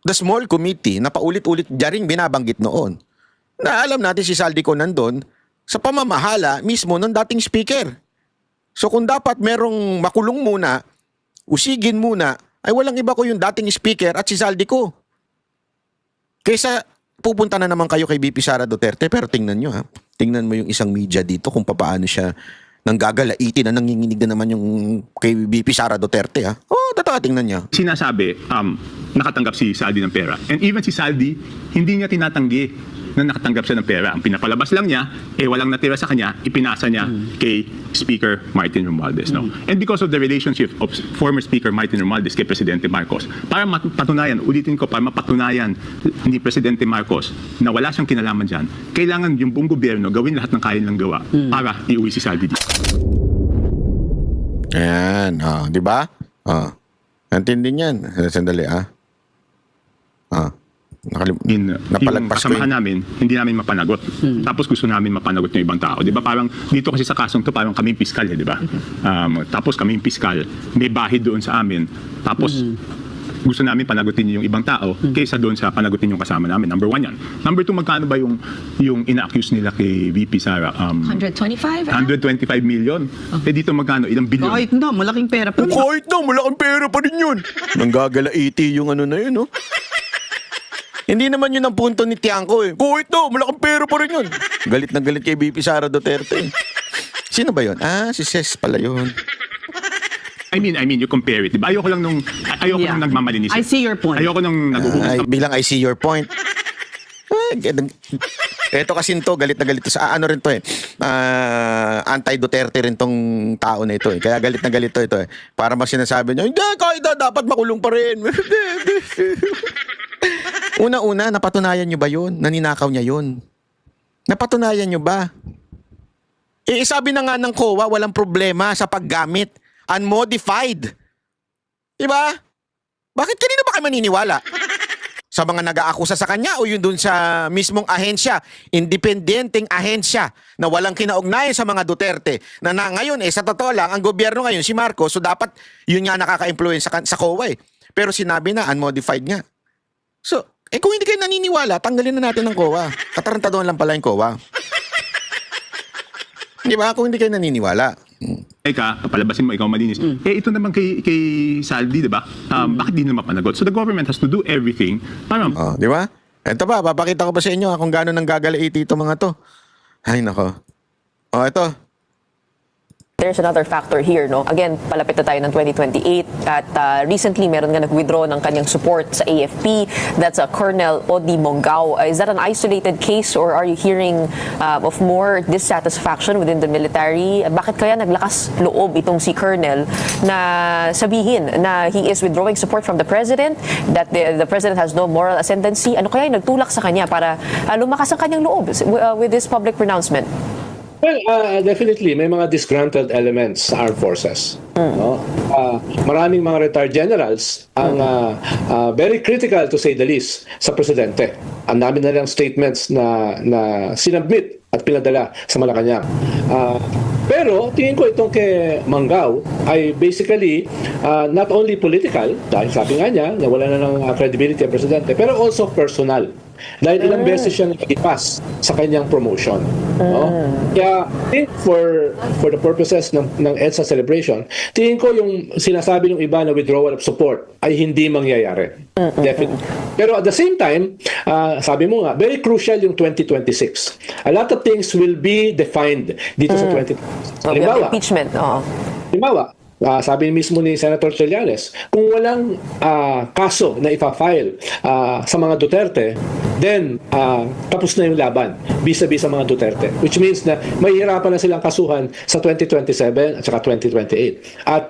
the small committee na paulit-ulit jaring binabanggit noon. Na alam natin si Saldico nandun sa pamamahala mismo ng dating speaker. So kung dapat merong makulong muna, usigin muna, ay walang iba ko yung dating speaker at si Saldico. Kaysa pupunta na naman kayo kay BP Sara Duterte, pero tingnan nyo ha. Tingnan mo yung isang media dito kung paano siya nanggagalaiti na nanginginig na naman yung kay BP Sara Duterte ha. Oh, tingnan niya. Sinasabi, nakatanggap si Saldi ng pera. And even si Saldi, hindi niya tinatanggi na nakatanggap siya ng pera. Ang pinapalabas lang niya, walang natira sa kanya, ipinasa niya kay Speaker Martin Romualdez. No? And because of the relationship of former Speaker Martin Romualdez kay Presidente Marcos, para mapatunayan, ulitin ko, para mapatunayan ni Presidente Marcos na wala siyang kinalaman dyan, kailangan yung buong gobyerno gawin lahat ng kaya nilang gawa para iuwi si Saldi dito. Ayan, di ba? Antindi niyan. Sandali, napalagpas ko kasamahan namin, hindi namin mapanagot. Tapos gusto namin mapanagot ng ibang tao. Di ba? Parang dito kasi sa kasong to, parang kaming piskal, di ba? Tapos kaming piskal, may bahid doon sa amin. Tapos gusto namin panagutin yung ibang tao kaysa doon sa panagutin yung kasama namin. Number 1 yan. Number 2, magkano ba yung ina-accuse nila kay VP Sara? 125? 125 million. Dito magkano? Ilang bilyon? Kahit na, malaking pera pa. Kahit na, malaking pera pa rin yun. Nanggagalaiti yung na yun, no? Hindi naman yun ang punto ni Tiangco eh. Kahit na, malaking pera pa rin yun. Galit na galit kay VP Sara Duterte. Sino ba yun? Si Ses pala yun. I mean, you compare it. Diba? Ayoko lang nung nagmamalinis. I see your point. Ayoko nung nag-uubos. Bilang I see your point. Ito kasi to, galit na galit to sa rin to eh. Anti-Duterte rin tong tao na ito eh. Kaya galit na galit to ito eh. Para mas sinasabi niya, hindi, kahit dapat makulong pa rin. Una-una, napatunayan nyo ba yun? Naninakaw niya yun. Napatunayan nyo ba? Sabi na nga ng COA, walang problema sa paggamit. Unmodified. Diba? Bakit kanina ba kayo maniniwala? Sa mga nag-aakusa sa kanya o yun dun sa mismong ahensya, independenteng ahensya na walang kinaugnayan sa mga Duterte na ngayon sa totoo lang, ang gobyerno ngayon si Marcos, so dapat yun nga nakaka-influence sa COA eh. Pero sinabi na unmodified nga. So, kung hindi kayo naniniwala, tanggalin na natin ng COA. Katarantaduhan lang pala yung COA. Di ba? Kung hindi kayo naniniwala. Papalabasin mo, ikaw malinis. Ito naman kay Saldi, di ba? Bakit di na mapanagot? So the government has to do everything para... di ba? Ito ba, papakita ko pa sa inyo kung gaano nang gagalaiti itong mga to. Ay, nako. Ito. There's another factor here, no? Again, palapit na tayo ng 2028 at recently meron nga nag-withdraw ng kanyang support sa AFP. That's Colonel Odi Mongao. Is that an isolated case or are you hearing of more dissatisfaction within the military? Bakit kaya naglakas loob itong si Colonel na sabihin na he is withdrawing support from the President, that the President has no moral ascendancy? Ano kaya yung nagtulak sa kanya para lumakas ang kanyang loob with this public pronouncement? Well, definitely may mga disgruntled elements sa armed forces. No? Maraming mga retired generals ang very critical to say the least sa presidente. Ang dami na lang statements na sinubmit at pinadala sa Malacanang. Pero tingin ko itong kay Mongao ay basically not only political, dahil sabi nga niya na wala na ng credibility ang presidente, pero also personal. Dahil ilang beses siyang ipas sa kanyang promotion. No? Kaya I think for the purposes ng EDSA celebration, tingin ko yung sinasabi ng iba na withdrawal of support ay hindi mangyayari. Definitely. Pero at the same time, sabi mo nga, very crucial yung 2026. A lot of things will be defined dito sa 2026. Halimbawa, impeachment. Halimbawa, sabi mismo ni Senator Trillanes, kung walang kaso na ipa-file sa mga Duterte, then tapos na yung laban vis-a-vis sa mga Duterte. Which means na mahihirapan na silang kasuhan sa 2027 at saka 2028. At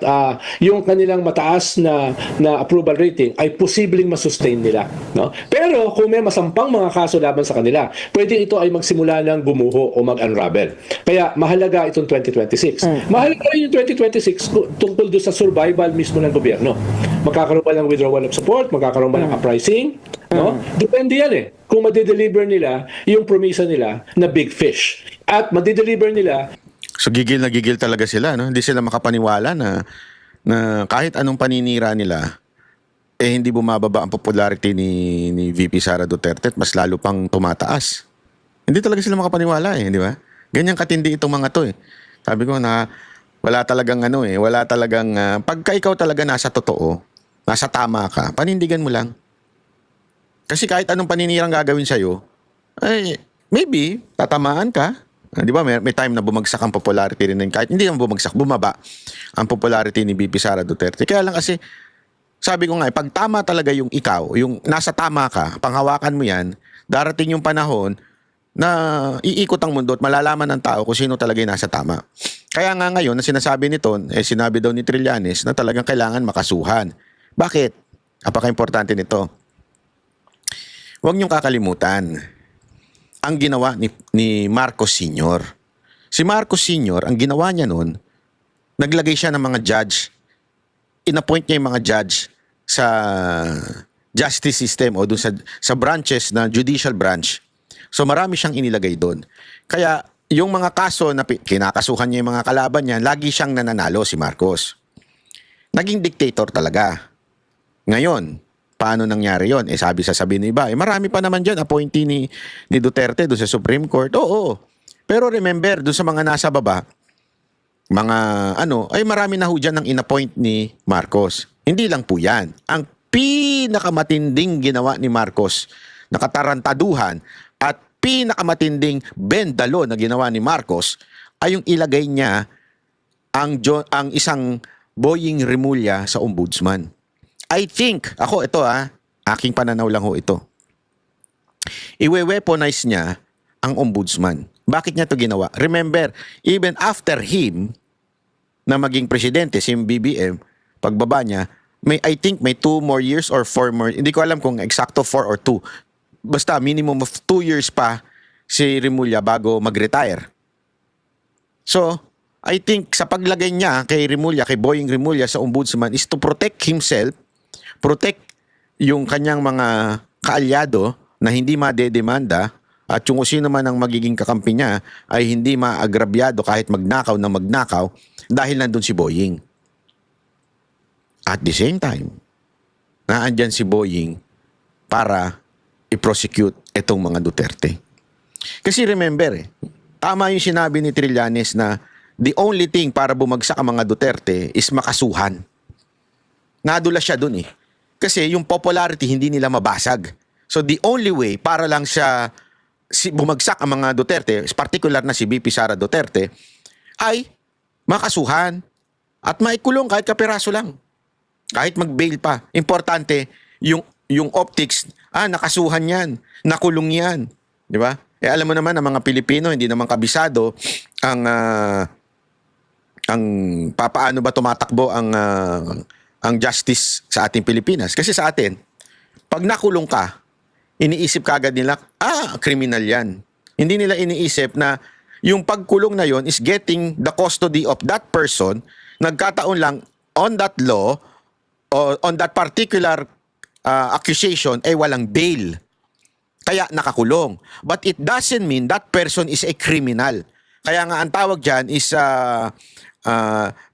yung kanilang mataas na approval rating ay posibleng masustain nila. No? Pero kung may masampang mga kaso laban sa kanila, pwede ito ay magsimula ng gumuho o mag-unravel. Kaya mahalaga itong 2026. Mahalaga rin yung 2026 tungkol doon sa survival mismo ng gobyerno. Magkakaroon ba ng withdrawal of support? Magkakaroon ba ng uprising? No? Depende yan eh. Kung madideliver nila yung promisa nila na big fish. At madideliver nila. So gigil na gigil talaga sila, no? Hindi sila makapaniwala na kahit anong paninira nila, hindi bumababa ang popularity ni VP Sara Duterte at mas lalo pang tumataas. Hindi talaga sila makapaniwala di ba? Ganyan katindi itong mga to Sabi ko na wala talagang wala talagang pagka ikaw talaga nasa totoo, nasa tama ka, panindigan mo lang. Kasi kahit anong paninirang gagawin sa'yo, maybe tatamaan ka. Di ba? May time na bumagsak ang popularity rin. Kahit hindi naman bumagsak, bumaba ang popularity ni VP Sara Duterte. Kaya lang kasi, sabi ko nga, pag tama talaga yung ikaw, yung nasa tama ka, panghawakan mo yan, darating yung panahon na iikot ang mundo at malalaman ng tao kung sino talaga yung nasa tama. Kaya nga ngayon, na sinasabi nito, sinabi daw ni Trillanes na talagang kailangan makasuhan. Bakit? Apaka-importante nito. Huwag niyong kakalimutan ang ginawa ni Marcos Sr. Si Marcos Sr., ang ginawa niya noon, naglagay siya ng mga judge, inappoint niya yung mga judge sa justice system o doon sa branches na judicial branch. So marami siyang inilagay doon. Kaya yung mga kaso na kinakasuhan niya yung mga kalaban niya, lagi siyang nananalo si Marcos. Naging dictator talaga. Ngayon, paano nangyari yon? Sabi ni iba, marami pa naman dyan appointee ni Duterte doon sa Supreme Court. Oo. Pero remember, doon sa mga nasa baba, mga marami na ho dyan ang inappoint ni Marcos. Hindi lang po yan. Ang pinakamatinding ginawa ni Marcos, nakatarantaduhan at pinakamatinding bendalo na ginawa ni Marcos ay yung ilagay niya ang isang Boying Remulla sa ombudsman. I think, aking pananaw lang ho ito. Iwe-weaponize niya ang ombudsman. Bakit niya ito ginawa? Remember, even after him na maging presidente, si BBM, pagbaba niya, I think may 2 more years or 4 more, hindi ko alam kung eksakto 4 or 2. Basta minimum of 2 years pa si Remulla bago mag-retire. So, I think sa paglagay niya kay Remulla, kay Boying Remulla sa ombudsman is to protect himself, protect yung kanyang mga kaalyado na hindi madedemanda at yung sino man ang magiging kakampi niya ay hindi maagrabyado kahit magnakaw na magnakaw dahil nandun si Boying. At the same time, naandyan si Boying para i-prosecute itong mga Duterte. Kasi remember, tama yung sinabi ni Trillanes na the only thing para bumagsak ang mga Duterte is makasuhan. Nadula siya dun Kasi yung popularity hindi nila mabasag. So the only way para lang siya bumagsak ang mga Duterte, particular na si VP Sara Duterte, ay makasuhan at maikulong kahit kapiraso lang. Kahit mag-bail pa. Importante, yung optics, nakasuhan yan, nakulong yan. Di ba? Alam mo naman, ang mga Pilipino, hindi naman kabisado ang papaano ba tumatakbo ang justice sa ating Pilipinas. Kasi sa atin, pag nakulong ka, iniisip kagad nila, kriminal yan. Hindi nila iniisip na yung pagkulong na yon is getting the custody of that person, nagkataon lang on that law, o on that particular accusation, walang bail. Kaya nakakulong. But it doesn't mean that person is a criminal. Kaya nga ang tawag dyan is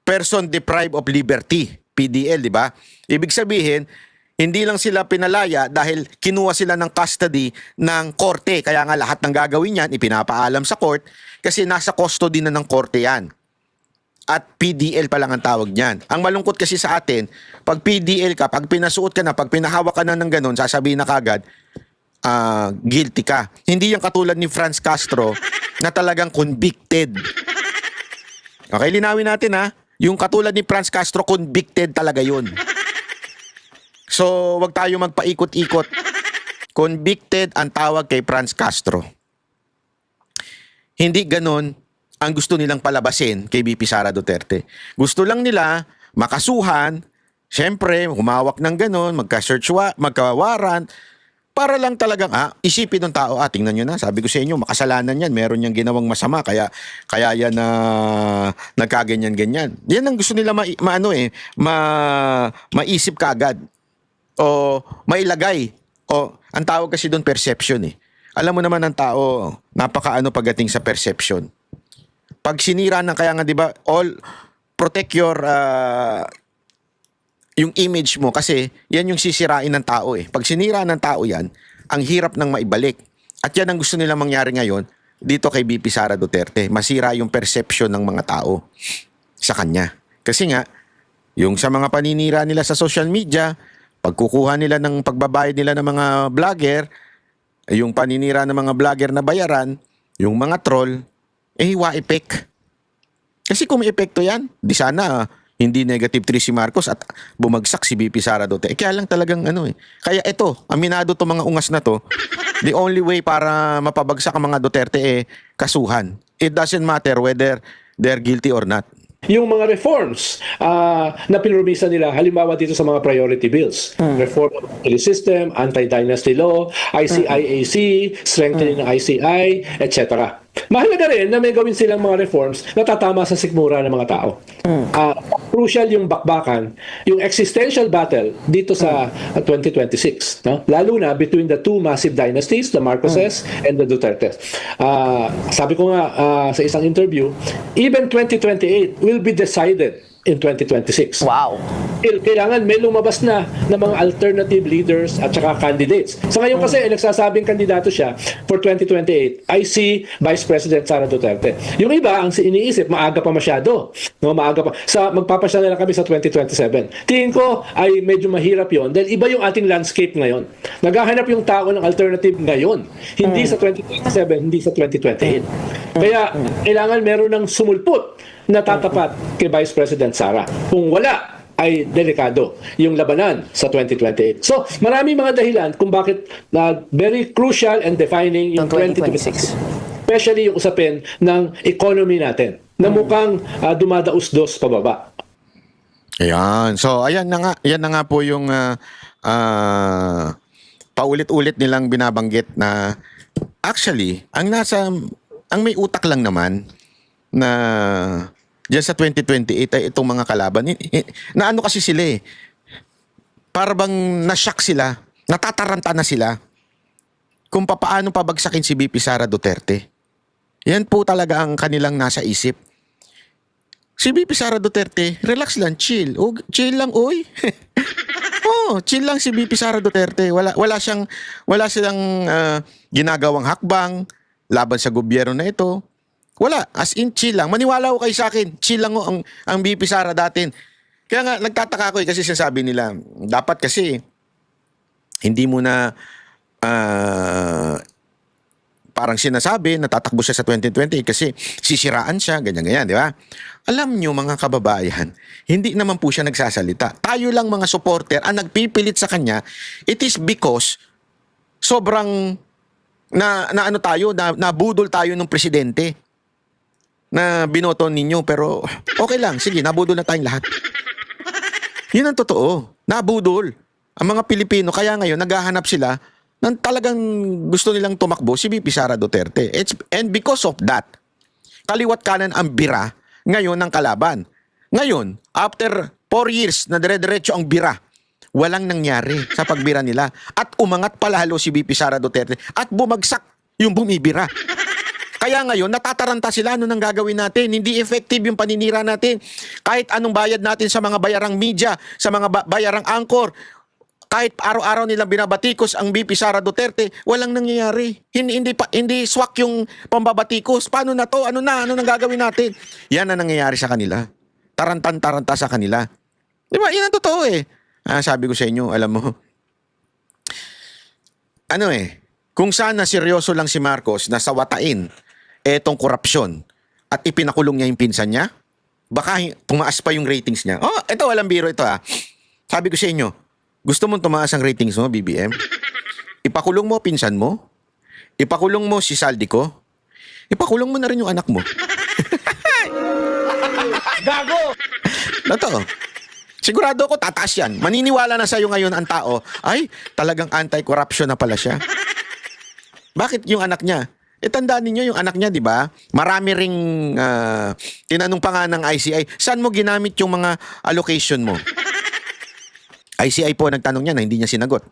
person deprived of liberty, PDL, di ba? Ibig sabihin, hindi lang sila pinalaya dahil kinuha sila ng custody ng korte. Kaya nga lahat ng gagawin yan, ipinapaalam sa court kasi nasa custody na ng korte yan. At PDL pa lang ang tawag niyan. Ang malungkot kasi sa atin, pag PDL ka, pag pinasuot ka na, pag pinahawak ka na ng ganun, sasabihin na kagad, guilty ka. Hindi yung katulad ni Franz Castro na talagang convicted. Okay, linawin natin Yung katulad ni Franz Castro, convicted talaga yun. So, wag tayo magpaikot-ikot. Convicted ang tawag kay Franz Castro. Hindi ganon ang gusto nilang palabasin kay VP Sara Duterte. Gusto lang nila makasuhan, syempre, humawak ng ganon, magka-warrant, para lang talagang, isipin ng tao, tingnan nyo na, sabi ko sa inyo, makasalanan yan, meron niyang ginawang masama, kaya yan na nagkaganyan-ganyan. Yan ang gusto nila maisip kaagad. O mailagay. O, ang tawag kasi doon perception eh. Alam mo naman ang tao, napakaano pagdating sa perception. Pag sinira ng, kaya nga di ba, protect your yung image mo kasi yan yung sisirain ng tao eh. Pag sinira ng tao yan, ang hirap nang maibalik. At yan ang gusto nila mangyari ngayon dito kay VP Sara Duterte. Masira yung perception ng mga tao sa kanya. Kasi nga, yung sa mga paninira nila sa social media, pagkukuha nila ng pagbabayad nila ng mga vlogger, yung paninira ng mga vlogger na bayaran, yung mga troll, hiwa effect. Kasi kung may epekto yan, di sana hindi negative 3 si Marcos at bumagsak si VP Sara Duterte. Kaya lang talagang Kaya ito, aminado to mga ungas na to, the only way para mapabagsak ang mga Duterte kasuhan. It doesn't matter whether they're guilty or not. Yung mga reforms na pinurmisa nila, halimbawa dito sa mga priority bills, reform of the system, anti-dynasty law, ICIAC, strengthening ng ICI, etc. Mahalaga rin na may gawin silang mga reforms na tatama sa sikmura ng mga tao. Crucial yung bakbakan, yung existential battle dito sa 2026. No? Lalo na between the two massive dynasties, the Marcoses and the Dutertes. Sabi ko nga sa isang interview, even 2028 will be decided in 2026. Wow. Kailangan may lumabas na ng mga alternative leaders at saka candidates. Sa ngayon kasi, nagsasabing kandidato siya for 2028, I see Vice President Sara Duterte. Yung iba, ang iniisip, maaga pa masyado. No, maaga pa. Magpapasya na lang kami sa 2027. Tingin ko ay medyo mahirap yon dahil iba yung ating landscape ngayon. Naghahanap yung tao ng alternative ngayon. Hindi sa 2027, hindi sa 2028. Kaya, kailangan meron ng sumulpot na tatapat kay Vice President Sara. Kung wala, ay delikado yung labanan sa 2028. So, maraming mga dahilan kung bakit very crucial and defining yung 2026. Especially yung usapin ng economy natin na mukhang dumadaus-dos pababa. Ayan. So, yan na nga po yung paulit-ulit nilang binabanggit na actually, ang may utak lang naman na diyan sa 2028 ay itong mga kalaban. Na ano kasi sila para bang na-shock sila, natataranta na sila kung paano pabagsakin si VP Sara Duterte. Yan po talaga ang kanilang nasa isip. Si VP Sara Duterte, relax lang, chill. Chill lang, oy. Chill lang si VP Sara Duterte. Wala silang ginagawang hakbang laban sa gobyerno na ito. Wala, as in chill lang. Maniwala ko kayo sa akin, chill lang ang VP Sara datin. Kaya nga, nagtataka ko kasi sinasabi nila, dapat kasi, hindi mo na, parang sinasabi, natatakbo siya sa 2020 kasi sisiraan siya, ganyan-ganyan, di ba? Alam nyo mga kababayan, hindi naman po siya nagsasalita. Tayo lang mga supporter, ang nagpipilit sa kanya, it is because sobrang nabudol tayo ng presidente na binoto ninyo, pero okay lang, sige, nabudol na tayong lahat. Yun ang totoo, nabudol ang mga Pilipino, kaya ngayon naghahanap sila ng talagang gusto nilang tumakbo si VP Sara Duterte. And because of that, kaliwat kanan ang bira ngayon ng kalaban. Ngayon, after 4 years na dire-diretso ang bira, walang nangyari sa pagbira nila. At umangat palalo si VP Sara Duterte at bumagsak yung bumibira. Kaya ngayon, natataranta sila, ano nang gagawin natin? Hindi effective yung paninira natin. Kahit anong bayad natin sa mga bayarang media, sa mga bayarang anchor, kahit araw-araw nilang binabatikos ang VP Sara Duterte, walang nangyayari. Hindi swak yung pambabatikos. Paano na to? Ano nang gagawin natin? Yan ang nangyayari sa kanila. Tarantan-taranta sa kanila. Di ba? Yan ang totoo sabi ko sa inyo, alam mo, kung sana seryoso lang si Marcos na sawatain etong korupsyon at ipinakulong niya yung pinsan niya, baka tumaas pa yung ratings niya. Oh, ito walang biro ito ha. Sabi ko sa inyo, gusto mong tumaas ang ratings mo, BBM? Ipakulong mo pinsan mo? Ipakulong mo si Saldico? Ipakulong mo na rin yung anak mo. Gago! Totoo. Sigurado ko tataas yan. Maniniwala na sa'yo ngayon ang tao, ay, talagang anti-corruption na pala siya. Bakit yung anak niya? Tandaan ninyo yung anak niya, di ba? Marami ring tinanong pa nga ng ICI, saan mo ginamit yung mga allocation mo? ICI po nagtanong niya na hindi niya sinagot.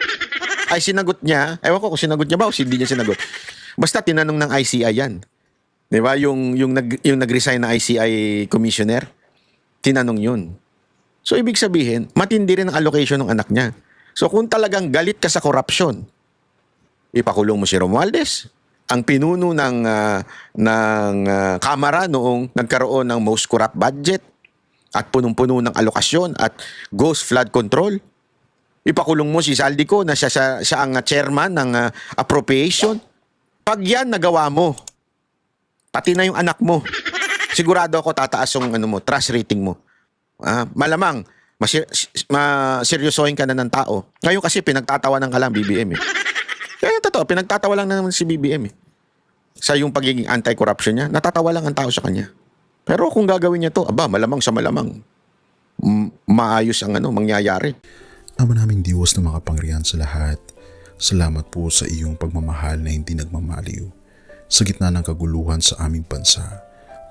Ay sinagot niya, ewan ko kung sinagot niya ba o hindi niya sinagot. Basta tinanong ng ICI yan. Di ba? Yung nag-resign na ICI commissioner, tinanong yun. So ibig sabihin, matindi rin ang allocation ng anak niya. So kung talagang galit ka sa corruption, ipakulong mo si Romualdez, ang pinuno ng Kamara noong nagkaroon ng most corrupt budget at punong-puno ng alokasyon at ghost flood control. Ipakulong mo si Saldico na siya ang chairman ng appropriation. Pag yan nagawa mo, pati na yung anak mo, sigurado ako tataas yung trust rating mo. Malamang, seryosohin ka na ng tao. Ngayon kasi pinagtatawanan ka lang BBM eh. Kaya totoo, pinagtatawa lang naman si BBM eh. Sa yung pagiging anti-corruption niya, natatawa lang ang tao sa kanya. Pero kung gagawin niya to, malamang sa malamang, maayos ang mangyayari. Ama naming Diyos na makapangyarihan sa lahat, salamat po sa iyong pagmamahal na hindi nagmamaliw. Sa gitna ng kaguluhan sa aming bansa,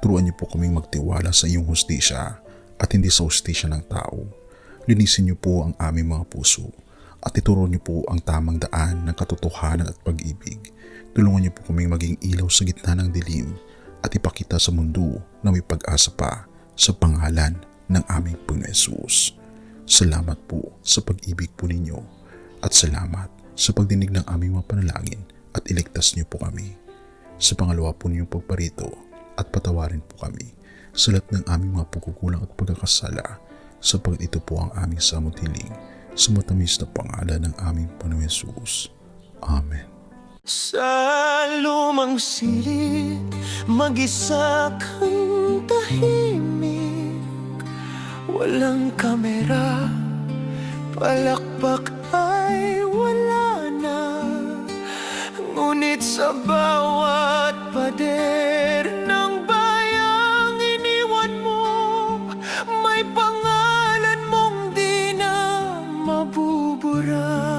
turuan niyo po kaming magtiwala sa iyong hustisya at hindi sa hustisya ng tao. Linisin niyo po ang aming mga puso at ituro niyo po ang tamang daan ng katotohanan at pag-ibig. Tulungan niyo po kaming maging ilaw sa gitna ng dilim at ipakita sa mundo na may pag-asa pa sa pangalan ng aming Panginoon Hesus. Salamat po sa pag-ibig po ninyo at salamat sa pagdinig ng aming mga panalangin at iligtas niyo po kami. Sa pangalawa po ninyong pagparito at patawarin po kami sa lahat ng aming mga pagkukulang at pagkakasala sapagkat ito po ang aming samutiling sa matamis na pangalan ng aming Panginoon Hesus. Amen. Sa lumang silid, mag-isa kang tahimik. Walang kamera, palakpak ay wala na. Ngunit sa bawat pader ng bayang iniwan mo, may pangalan mong di na mabubura.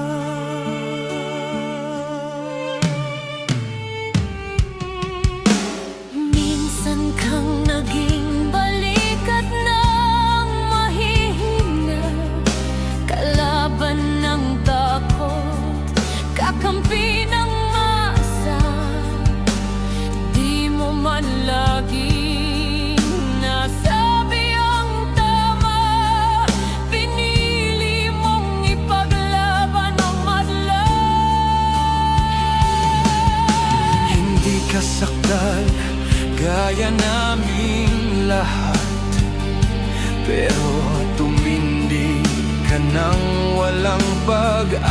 Minsan kang naging balikat ng mahihina, kalaban ng takot, kakampi ng masa. Di mo man laging nasabi ang tama, pinili mong ipaglaban ang madla. Hindi ka saktan gaya naming lahat, pero tumindi ka nang walang pag-atras.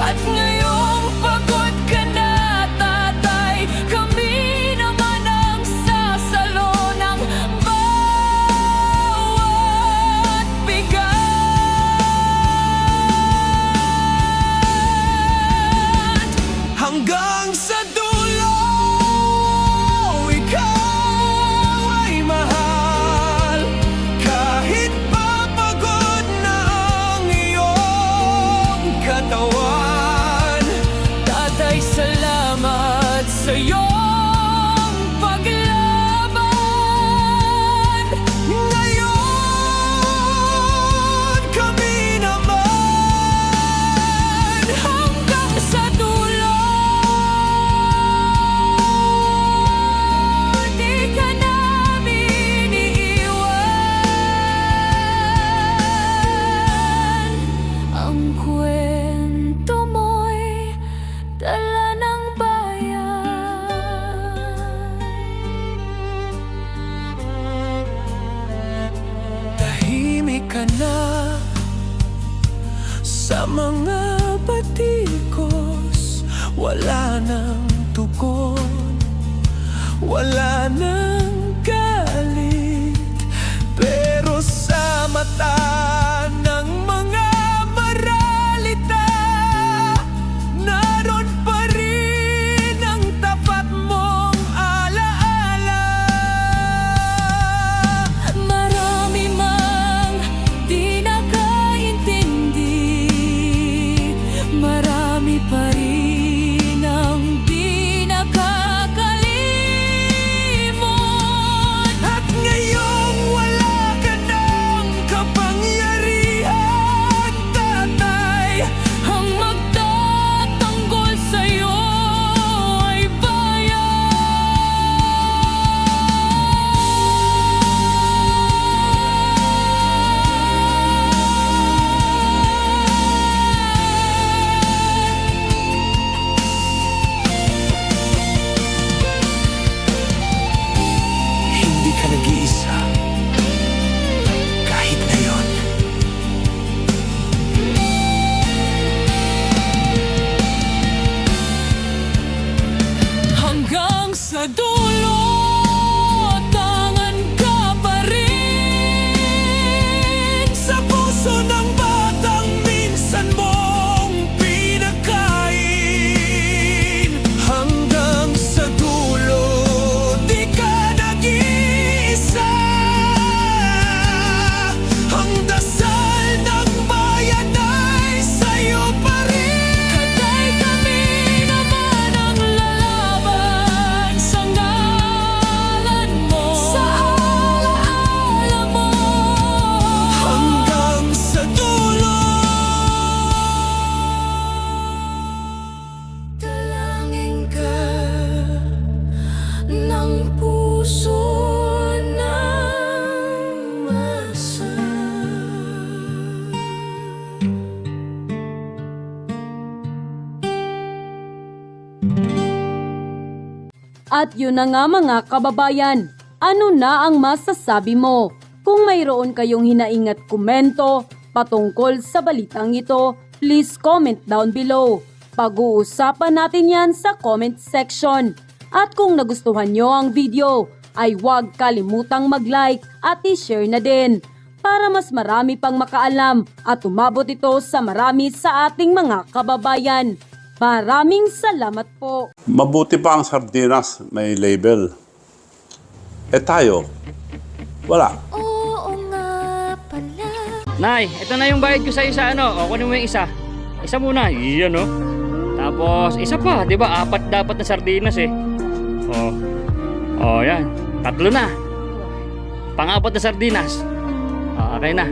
At ngayong pagod ka na, tatay, kami naman ang sasalo ng bawat bigat. Hanggang sa dulo, ikaw ay mahal. Kahit papagod na ang iyong katawan, tatay, salamat sa iyong paglaban. Ngayon, kami naman hanggang sa dulo. Di ka namin iiwan. Ang kwento mo'y dala ng bayan. Tahimik ka na sa mga batikos, wala nang tugon, wala nang marami pa rin ang di nakakalimot. At ngayong wala ka ng kapangyarihan, tatay, ang magtatanggol sa'yo ay Hindi ka nag-iisa. Kahit ngayon. hanggang sa dulo, tangan ka pa rin sa puso ng batang minsan mong pinakain. Hanggang sa dulo, di ka nag-iisa. Ang dasal ng bayan ay sa'yo pa rin. Katay kami naman ang lalaban sa ngalan mo, sa alaala mo. Hanggang sa dulo, dalangin ka ng puso ng masa. At yun na nga mga kababayan, ano na ang masasabi mo? Kung mayroon kayong hinaing at komento patungkol sa balitang ito, please comment down below. Pag-uusapan natin yan sa comment section. At kung nagustuhan nyo ang video, ay huwag kalimutang mag-like at i-share na din para mas marami pang makaalam at umabot ito sa marami sa ating mga kababayan. Maraming salamat po. Mabuti pa ang sardinas, may label. Eh tayo, wala. Nay, ito na yung bayad ko sa isa, ano? O, kunin mo yung isa. Isa muna, iyan, no? Tapos, isa pa, di ba? 4 dapat na sardinas, eh. O, yan. 3 na. Pang-4 na sardinas. O, okay na.